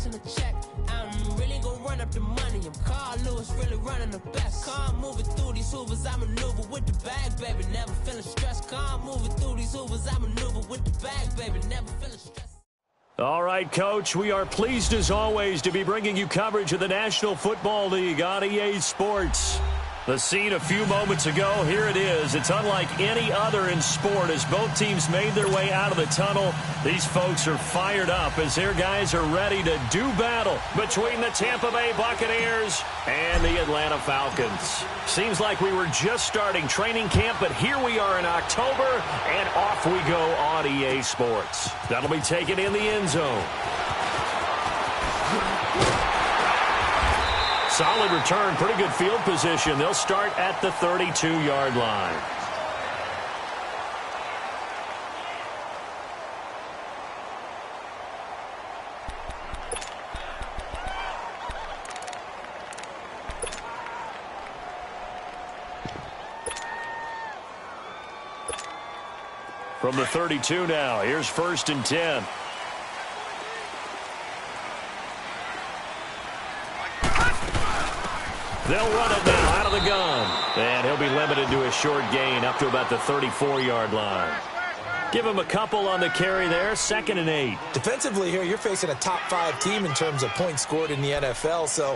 cashing a check. I'm really gonna run up the money. I'm Carl Lewis, really running the best. Car moving through these hoovers, I maneuver with the bag, baby. Never feeling stressed. Car moving through these hoovers, I maneuver with the bag, baby. Never feeling stressed. All right, Coach, we are pleased as always to be bringing you coverage of the National Football League on EA Sports. The scene a few moments ago, here it is. It's unlike any other in sport as both teams made their way out of the tunnel. These folks are fired up as their guys are ready to do battle between the Tampa Bay Buccaneers and the Atlanta Falcons. Seems like we were just starting training camp, but here we are in October, and off we go on EA Sports. That'll be taken in the end zone. Solid return, pretty good field position. They'll start at the 32-yard line. From the 32 now, here's 1st and 10. They'll run it now out of the gun. And he'll be limited to a short gain up to about the 34-yard line. Give him a couple on the carry there. 2nd and 8. Defensively here, you're facing a top 5 team in terms of points scored in the NFL. So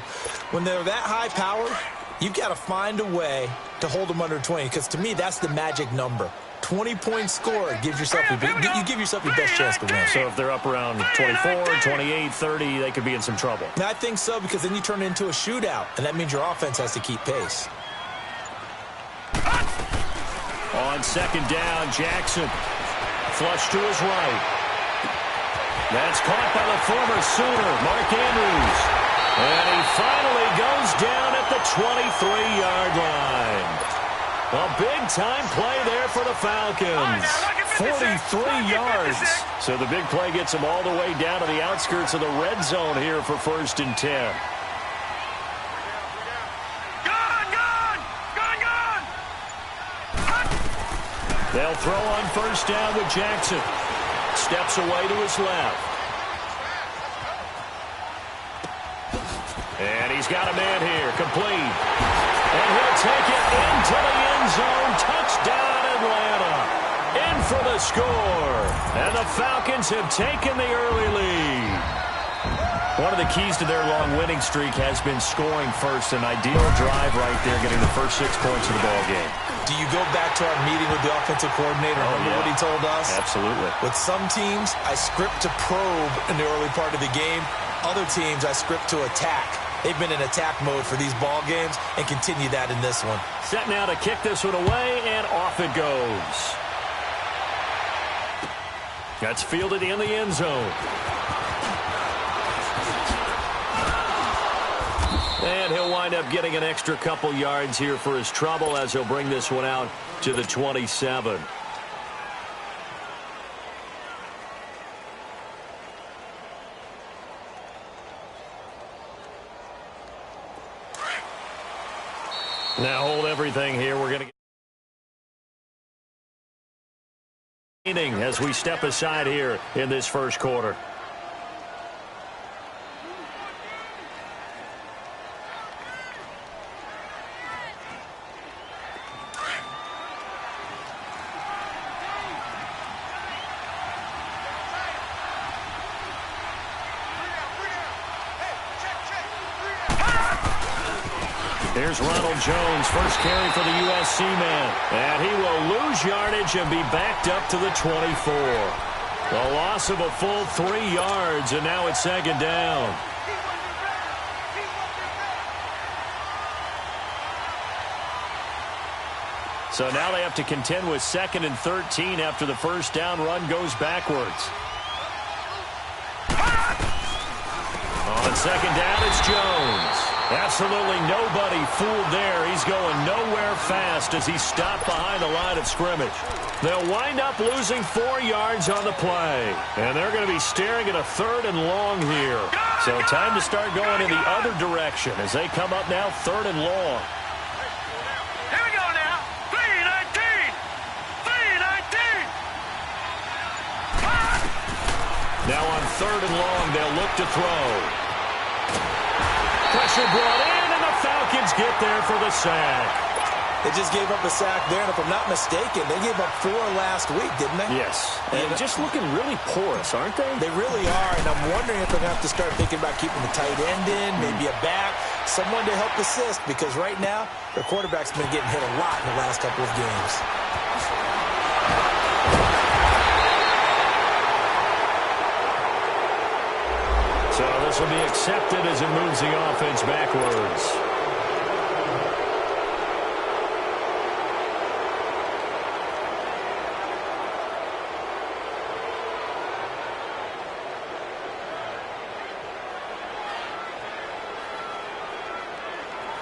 when they're that high powered, you've got to find a way to hold them under 20. Because to me, that's the magic number. 20-point score gives yourself you give yourself your best chance to win. So if they're up around 24, 28, 30, they could be in some trouble. I think so, because then you turn it into a shootout, and that means your offense has to keep pace. On 2nd down, Jackson. Flush to his right. That's caught by the former Sooner, Mark Andrews. And he finally goes down at the 23-yard line. A big-time play there for the Falcons. 43 yards. So the big play gets them all the way down to the outskirts of the red zone here for 1st and 10. They'll throw on 1st down with Jackson. Steps away to his left. And he's got a man here, complete. And he'll take it into the end zone. Touchdown, Atlanta. In for the score. And the Falcons have taken the early lead. One of the keys to their long winning streak has been scoring first. An ideal drive right there, getting the first 6 points of the ball game. Do you go back to our meeting with the offensive coordinator? Remember what he told us? Absolutely. With some teams, I script to probe in the early part of the game. Other teams, I script to attack. They've been in attack mode for these ball games and continue that in this one. Set now to kick this one away, and off it goes. That's fielded in the end zone. And he'll wind up getting an extra couple yards here for his trouble as he'll bring this one out to the 27. Now hold everything here. We're going to get as we step aside here in this first quarter. Here's Ronald Jones, first carry for the USC man. And he will lose yardage and be backed up to the 24. A loss of a full 3 yards, and now it's 2nd down. So now they have to contend with 2nd and 13 after the first down run goes backwards. On 2nd down, it's Jones. Absolutely nobody fooled there. He's going nowhere fast as he's stopped behind the line of scrimmage. They'll wind up losing 4 yards on the play. And they're going to be staring at a 3rd and long here. So time to start going in the other direction as they come up now 3rd and long. Here we go now. 3-19. 3-19. Now on 3rd and long. They'll look to throw. Pressure brought in, and the Falcons get there for the sack. They just gave up a sack there, and if I'm not mistaken, they gave up 4 last week, didn't they? Yes. And just looking really porous, aren't they? They really are, and I'm wondering if they're going to have to start thinking about keeping the tight end in, maybe a back, someone to help assist, because right now, their quarterback's been getting hit a lot in the last couple of games. So this will be accepted as it moves the offense backwards.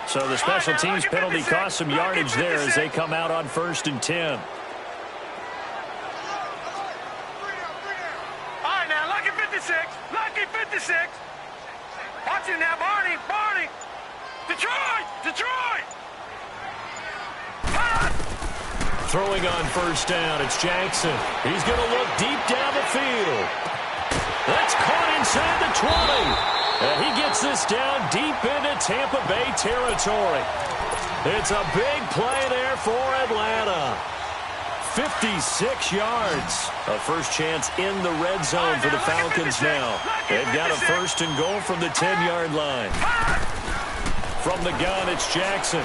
So the special teams penalty cost some yardage there as they come out on 1st and 10. All right, now, lucky 56. Lucky 56. Watch it now, Barney. Barney. Detroit. Detroit. Throwing on 1st down, it's Jackson. He's going to look deep down the field. That's caught inside the 20. And he gets this down deep into Tampa Bay territory. It's a big play there for Atlanta. 56 yards. A first chance in the red zone for the Falcons now. They've got a 1st and goal from the 10-yard line. From the gun, it's Jackson.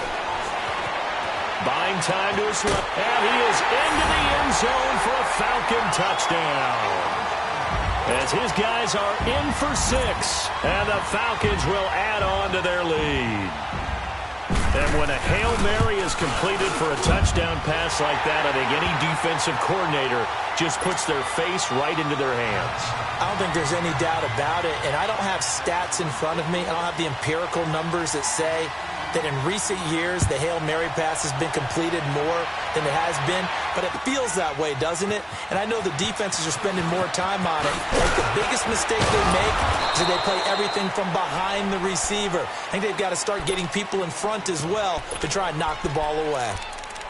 Buying time to his left. And he is into the end zone for a Falcon touchdown. As his guys are in for 6, and the Falcons will add on to their lead. And when a Hail Mary is completed for a touchdown pass like that, I think any defensive coordinator just puts their face right into their hands. I don't think there's any doubt about it, and I don't have stats in front of me. I don't have the empirical numbers that say that in recent years the Hail Mary pass has been completed more than it has been, but it feels that way, doesn't it? And I know the defenses are spending more time on it. I think the biggest mistake they make is that they play everything from behind the receiver. I think they've got to start getting people in front as well to try and knock the ball away.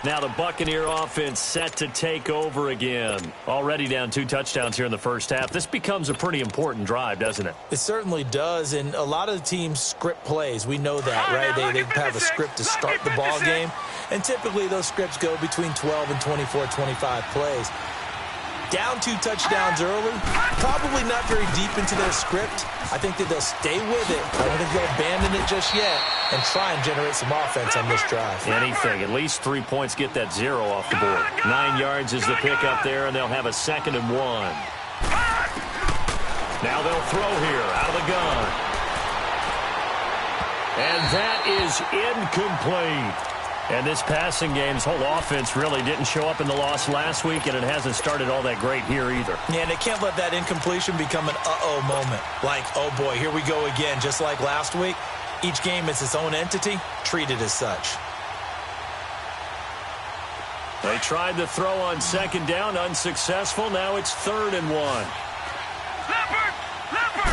Now the Buccaneer offense set to take over again. Already down 2 touchdowns here in the first half. This becomes a pretty important drive, doesn't it? It certainly does, and a lot of the teams script plays. We know that, right? They have a script to start the ball game, and typically those scripts go between 12 and 24, 25 plays. Down 2 touchdowns early, probably not very deep into their script. I think that they'll stay with it. I don't think they'll abandon it just yet and try and generate some offense on this drive. Anything. At least 3 points, get that 0 off the board. 9 yards is the pickup there, and they'll have a 2nd and 1. Now they'll throw here out of the gun. And that is incomplete. And this passing game's whole offense really didn't show up in the loss last week, and it hasn't started all that great here either. Yeah, and they can't let that incompletion become an uh-oh moment. Like, oh boy, here we go again, just like last week. Each game is its own entity, treated as such. They tried to throw on 2nd down, unsuccessful. Now it's 3rd and 1. Leopard! Leopard!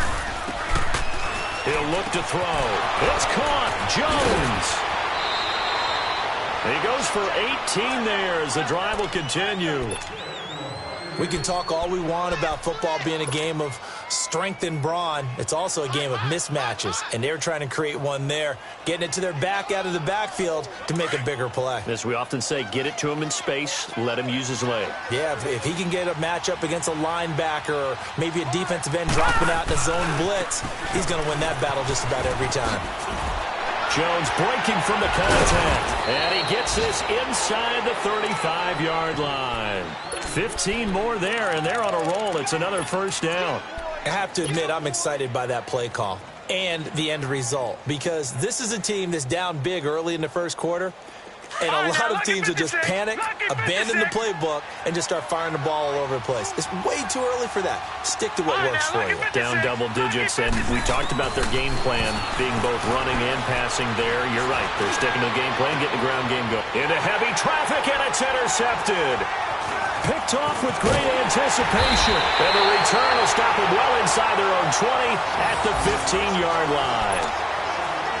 He'll look to throw. It's caught. Jones. He goes for 18 there as the drive will continue. We can talk all we want about football being a game of strength and brawn. It's also a game of mismatches, and they're trying to create one there, getting it to their back out of the backfield to make a bigger play. As we often say, get it to him in space, let him use his leg. Yeah, if he can get a matchup against a linebacker or maybe a defensive end dropping out in a zone blitz, he's going to win that battle just about every time. Jones breaking from the contact, and he gets this inside the 35-yard line. 15 more there, and they're on a roll. It's another 1st down. I have to admit, I'm excited by that play call and the end result, because this is a team that's down big early in the first quarter, and a lot of teams will just panic, abandon the playbook, and just start firing the ball all over the place. It's way too early for that. Stick to what works for you. Down double digits, and we talked about their game plan being both running and passing there. You're right. They're sticking to the game plan, getting the ground game going. Into heavy traffic, and it's intercepted. Picked off with great anticipation. And the return will stop them well inside their own 20 at the 15-yard line.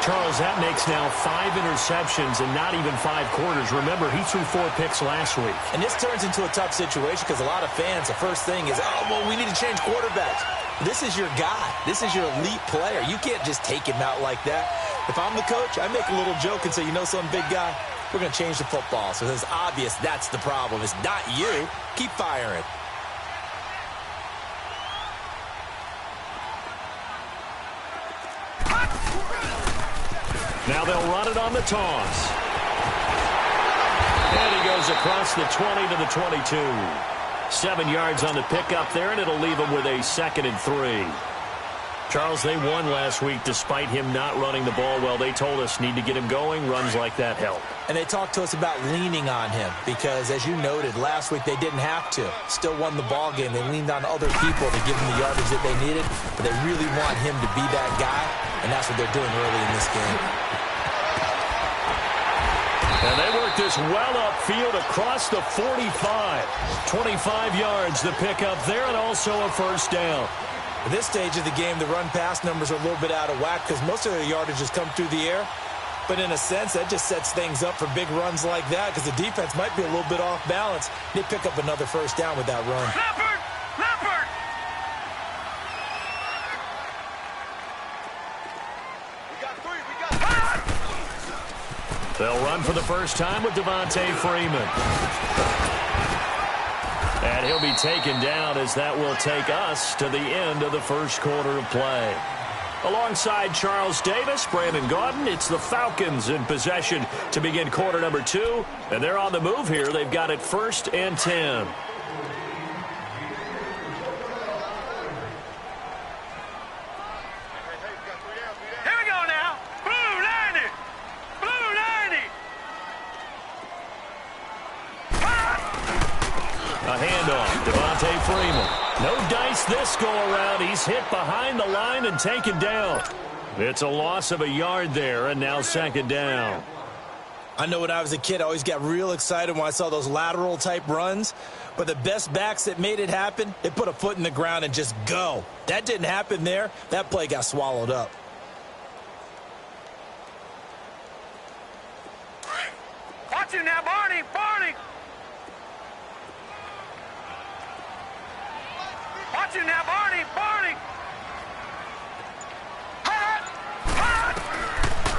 Charles, that makes now 5 interceptions and not even 5 quarters. Remember, he threw 4 picks last week. And this turns into a tough situation because a lot of fans, the first thing is, oh, well, we need to change quarterbacks. This is your guy. This is your elite player. You can't just take him out like that. If I'm the coach, I make a little joke and say, you know something, big guy? We're going to change the football. So it's obvious that's the problem. It's not you. Keep firing. Now they'll run it on the toss. And he goes across the 20 to the 22. 7 yards on the pickup there, and it'll leave him with a 2nd and 3. Charles, they won last week despite him not running the ball well. They told us need to get him going. Runs like that help. And they talked to us about leaning on him because, as you noted, last week they didn't have to. Still won the ball game. They leaned on other people to give them the yardage that they needed, but they really want him to be that guy, and that's what they're doing early in this game. And they work this well upfield across the 45. 25 yards the pickup there, and also a first down. At this stage of the game, the run-pass numbers are a little bit out of whack because most of their yardage has come through the air. But in a sense, that just sets things up for big runs like that because the defense might be a little bit off balance. They pick up another first down with that run. Leopard! Leopard! They'll run for the first time with Devontae Freeman. And he'll be taken down as that will take us to the end of the first quarter of play. Alongside Charles Davis, Brandon Gaudin, it's the Falcons in possession to begin quarter number 2. And they're on the move here. They've got it 1st and 10. Here we go now. Blue 90. Blue 90. A handoff, Devontae Freeman. No dice this go-around. He's hit behind the line and taken down. It's a loss of a yard there, and now 2nd down. I know when I was a kid, I always got real excited when I saw those lateral-type runs. But the best backs that made it happen, they put a foot in the ground and just go. That didn't happen there. That play got swallowed up. Watch him now, Barney. Barney. Watch him now, Barney. Barney.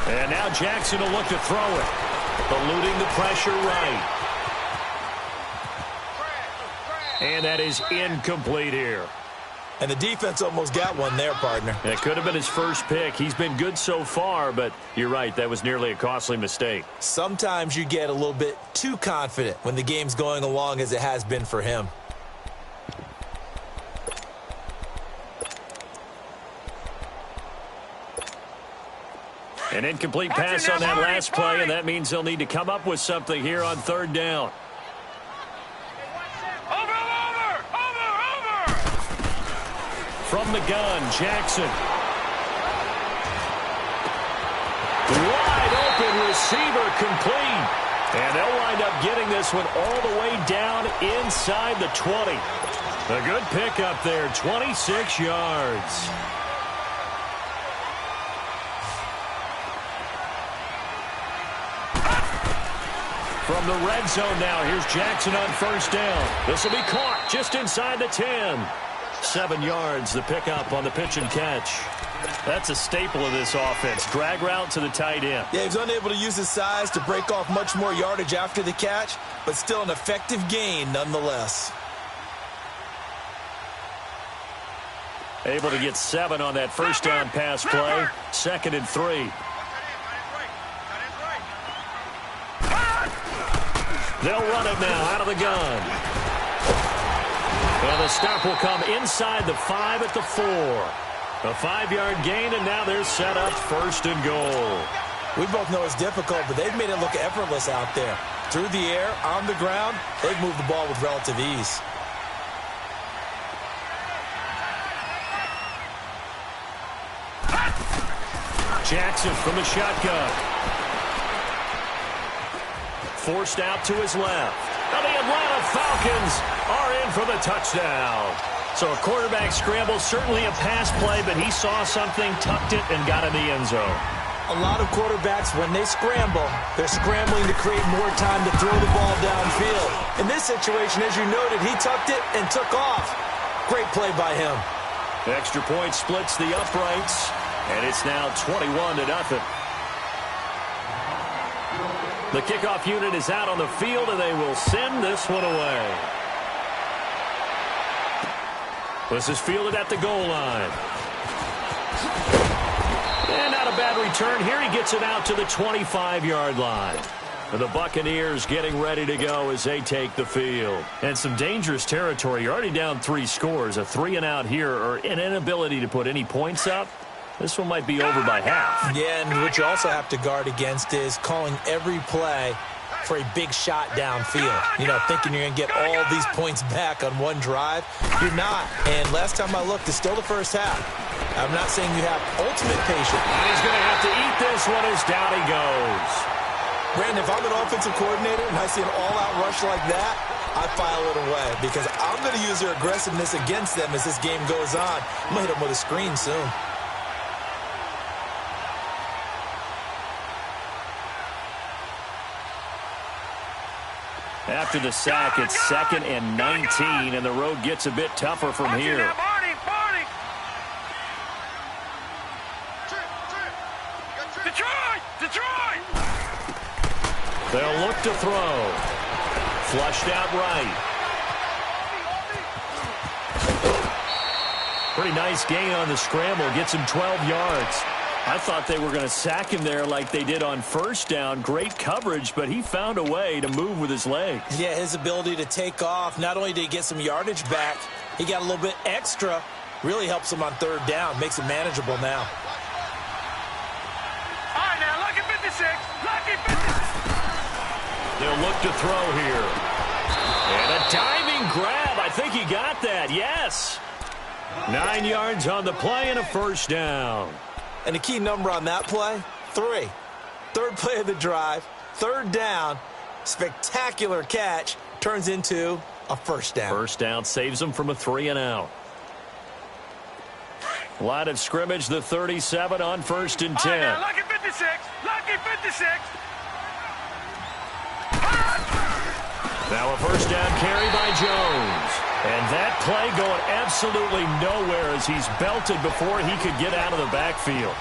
And now Jackson will look to throw it. Eluding the pressure right. And that is incomplete here. And the defense almost got one there, partner. It could have been his first pick. He's been good so far, but you're right, that was nearly a costly mistake. Sometimes you get a little bit too confident when the game's going along as it has been for him. An incomplete pass on that last play, and that means they'll need to come up with something here on 3rd down. Over. From the gun, Jackson. Wide open receiver complete. And they'll wind up getting this one all the way down inside the 20. A good pickup there, 26 yards. From the red zone now, here's Jackson on 1st down. This will be caught just inside the 10. 7 yards, the pickup on the pitch and catch. That's a staple of this offense. Drag route to the tight end. Yeah, he's unable to use his size to break off much more yardage after the catch, but still an effective gain nonetheless. Able to get 7 on that first down pass play. 2nd and 3. They'll run it now out of the gun. And the stop will come inside the 5 at the 4. A 5-yard gain, and now they're set up 1st and goal. We both know it's difficult, but they've made it look effortless out there. Through the air, on the ground, they've moved the ball with relative ease. Jackson from the shotgun. Forced out to his left. And the Atlanta Falcons are in for the touchdown. So a quarterback scramble, certainly a pass play, but he saw something, tucked it, and got in the end zone. A lot of quarterbacks, when they scramble, they're scrambling to create more time to throw the ball downfield. In this situation, as you noted, he tucked it and took off. Great play by him. Extra point splits the uprights, and it's now 21-0. The kickoff unit is out on the field, and they will send this one away. This is fielded at the goal line. And not a bad return here. He gets it out to the 25-yard line. And the Buccaneers getting ready to go as they take the field. And some dangerous territory. You're already down 3 scores. A 3-and-out here, or an inability to put any points up. This one might be over by half. Yeah, and what you also have to guard against is calling every play for a big shot downfield. You know, thinking you're going to get all these points back on one drive. You're not. And last time I looked, it's still the first half. I'm not saying you have ultimate patience. And he's going to have to eat this one as down he goes. Brandon, if I'm an offensive coordinator and I see an all-out rush like that, I file it away because I'm going to use their aggressiveness against them as this game goes on. I'm going to hit them with a screen soon. After the sack, it's 2nd and 19, and the road gets a bit tougher from here. Detroit! They'll look to throw. Flushed out right. Pretty nice gain on the scramble. Gets him 12 yards. I thought they were going to sack him there like they did on first down. Great coverage, but he found a way to move with his legs. Yeah, his ability to take off. Not only did he get some yardage back, he got a little bit extra. Really helps him on 3rd down. Makes it manageable now. All right, now, lucky 56. Lucky 56. They'll look to throw here. And a diving grab. I think he got that. Yes. 9 yards on the play and a first down. And the key number on that play, 3. 3rd play of the drive, 3rd down, spectacular catch, turns into a first down. First down saves them from a 3-and-out. Line of scrimmage, the 37 on 1st and 10. Right, now, lucky 56. Lucky 56. Now a first down carry by Jones. And that play going absolutely nowhere as he's belted before he could get out of the backfield.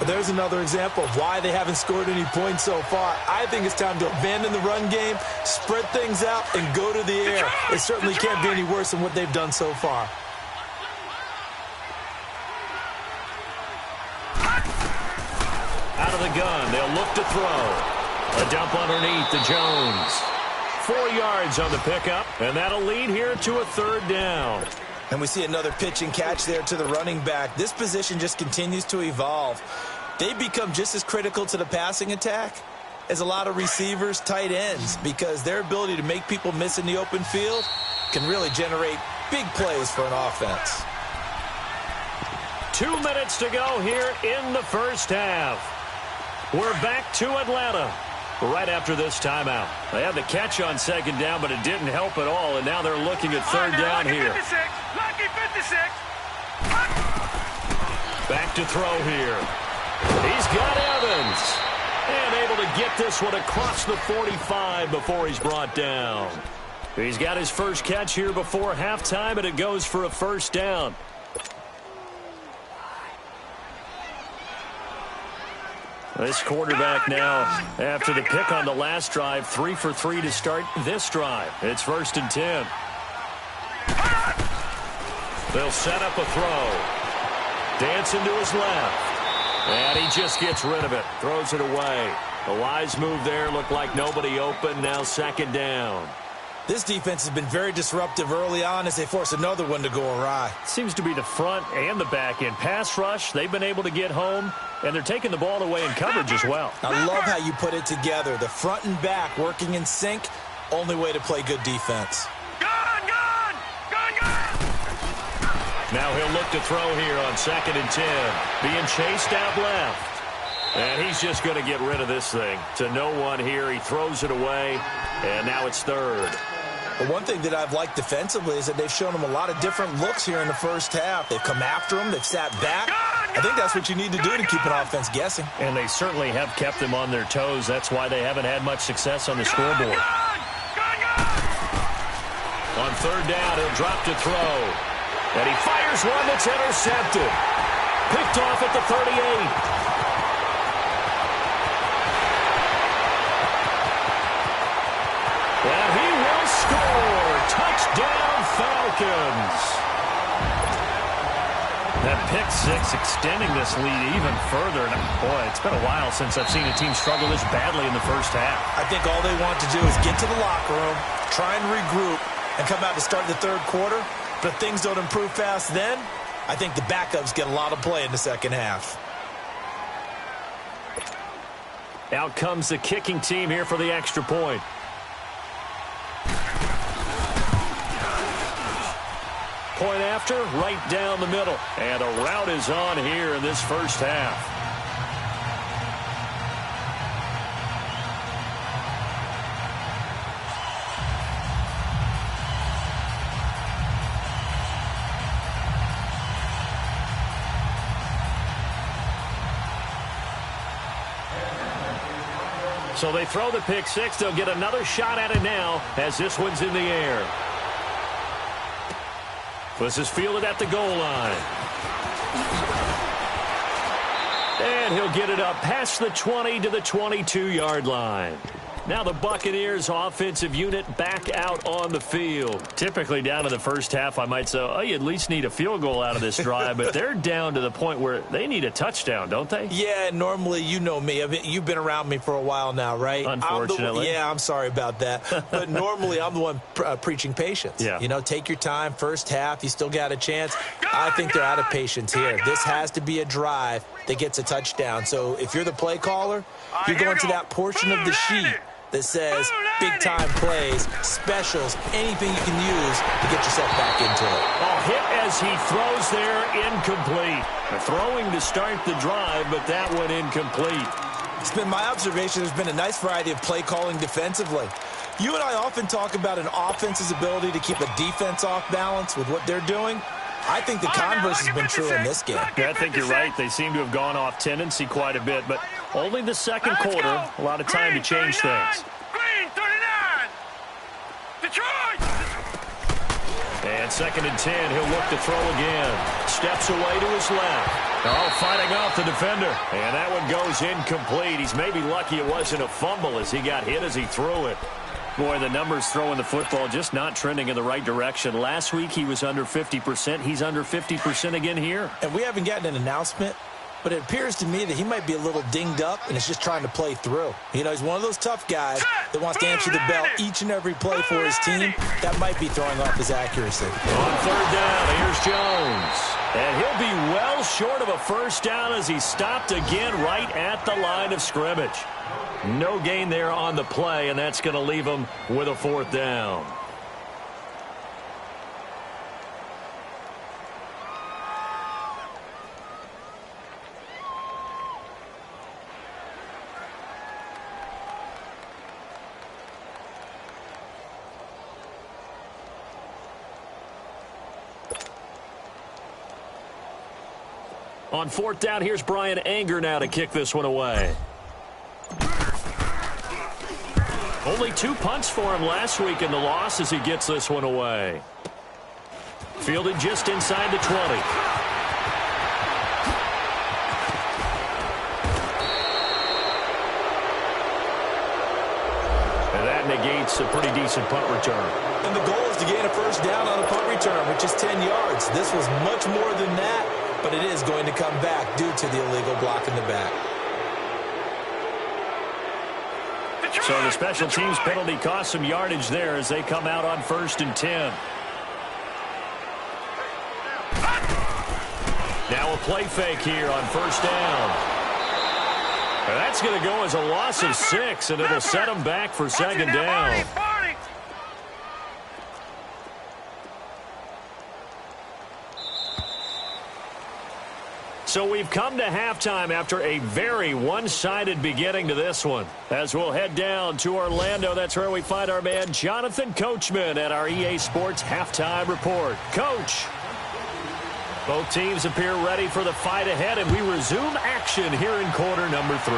There's another example of why they haven't scored any points so far. I think it's time to abandon the run game, spread things out, and go to the air. It certainly can't be any worse than what they've done so far. Out of the gun, they'll look to throw. A dump underneath to Jones. 4 yards on the pickup, and that'll lead here to a 3rd down. And we see another pitch and catch there to the running back. This position just continues to evolve. They become just as critical to the passing attack as a lot of receivers, tight ends, because their ability to make people miss in the open field can really generate big plays for an offense. 2 minutes to go here in the first half. We're back to Atlanta right after this timeout. They had the catch on 2nd down, but it didn't help at all, and now they're looking at 3rd down here. 56, lucky 56. Back to throw here. He's got Evans. And able to get this one across the 45 before he's brought down. He's got his first catch here before halftime, and it goes for a first down. This quarterback now, after the pick on the last drive, 3 for 3 to start this drive. It's 1st and 10. They'll set up a throw. Dancing to his left. And he just gets rid of it. Throws it away. The wise move there. Looked like nobody open. Now 2nd down. This defense has been very disruptive early on as they force another one to go awry. Seems to be the front and the back end. Pass rush, they've been able to get home, and they're taking the ball away in coverage as well. I love how you put it together. The front and back working in sync, only way to play good defense. Gun! Now he'll look to throw here on 2nd and 10. Being chased out left. And he's just going to get rid of this thing. To no one here. He throws it away, and now it's 3rd. But one thing that I've liked defensively is that they've shown him a lot of different looks here in the first half. They've come after him. They've sat back. I think that's what you need to do to keep an offense guessing. And they certainly have kept them on their toes. That's why they haven't had much success on the scoreboard. On 3rd down, he'll drop to throw. And he fires one that's intercepted. Picked off at the 38. And he will score. Touchdown, Falcons. That pick six extending this lead even further. And boy, it's been a while since I've seen a team struggle this badly in the first half. I think all they want to do is get to the locker room, try and regroup, and come out to start the third quarter. But if things don't improve fast then, I think the backups get a lot of play in the second half. Out comes the kicking team here for the extra point. Point after, right down the middle. And a rout is on here in this first half. So they throw the pick six. They'll get another shot at it now as this one's in the air. This is fielded at the goal line. And he'll get it up past the 20 to the 22-yard line. Now the Buccaneers offensive unit back out on the field. Typically down in the first half, I might say, oh, you at least need a field goal out of this drive. But they're down to the point where they need a touchdown, don't they? Yeah, normally, you know me. I mean, you've been around me for a while now, right? Unfortunately. I'm sorry about that. But normally, I'm the one preaching patience. Yeah. You know, take your time. First half, you still got a chance. I think they're out of patience here. This has to be a drive that gets a touchdown. So if you're the play caller, you're going to that portion of the sheet that says big-time plays, specials, anything you can use to get yourself back into it. Oh, hit as he throws there, incomplete. Throwing to start the drive, but that one incomplete. It's been my observation there's been a nice variety of play calling defensively. You and I often talk about an offense's ability to keep a defense off balance with what they're doing. I think the converse has been true in this game. Yeah, I think you're right. They seem to have gone off tendency quite a bit, but only the second quarter, a lot of time to change things. Green 39. Detroit. And 2nd and 10, he'll look to throw again. Steps away to his left. Oh, fighting off the defender. And that one goes incomplete. He's maybe lucky it wasn't a fumble as he got hit as he threw it. Boy, the numbers throwing the football just not trending in the right direction. Last week he was under 50%. He's under 50% again here. And we haven't gotten an announcement, but it appears to me that he might be a little dinged up and is just trying to play through. You know, he's one of those tough guys that wants to answer the bell each and every play for his team. That might be throwing off his accuracy. On 3rd down, here's Jones. And he'll be well short of a first down as he stopped again right at the line of scrimmage. No gain there on the play, and that's going to leave him with a 4th down. On 4th down, here's Brian Anger now to kick this one away. Only 2 punts for him last week in the loss as he gets this one away. Fielded just inside the 20. And that negates a pretty decent punt return. And the goal is to gain a first down on a punt return, which is 10 yards. This was much more than that, but it is going to come back due to the illegal block in the back. So the special teams penalty cost some yardage there as they come out on 1st and 10. Now a play fake here on 1st down. And that's going to go as a loss of 6, and it'll set them back for 2nd down. So we've come to halftime after a very one-sided beginning to this one. As we'll head down to Orlando, that's where we find our man Jonathan Coachman at our EA Sports Halftime Report. Coach, both teams appear ready for the fight ahead, and we resume action here in quarter number 3.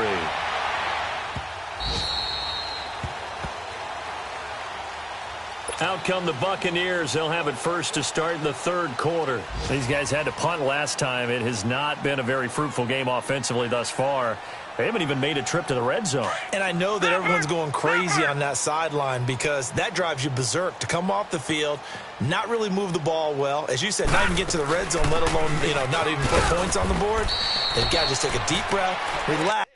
Out come the Buccaneers. They'll have it first to start in the third quarter. These guys had to punt last time. It has not been a very fruitful game offensively thus far. They haven't even made a trip to the red zone. And I know that everyone's going crazy on that sideline because that drives you berserk to come off the field, not really move the ball well. As you said, not even get to the red zone, let alone, not even put points on the board. They've got to just take a deep breath, relax.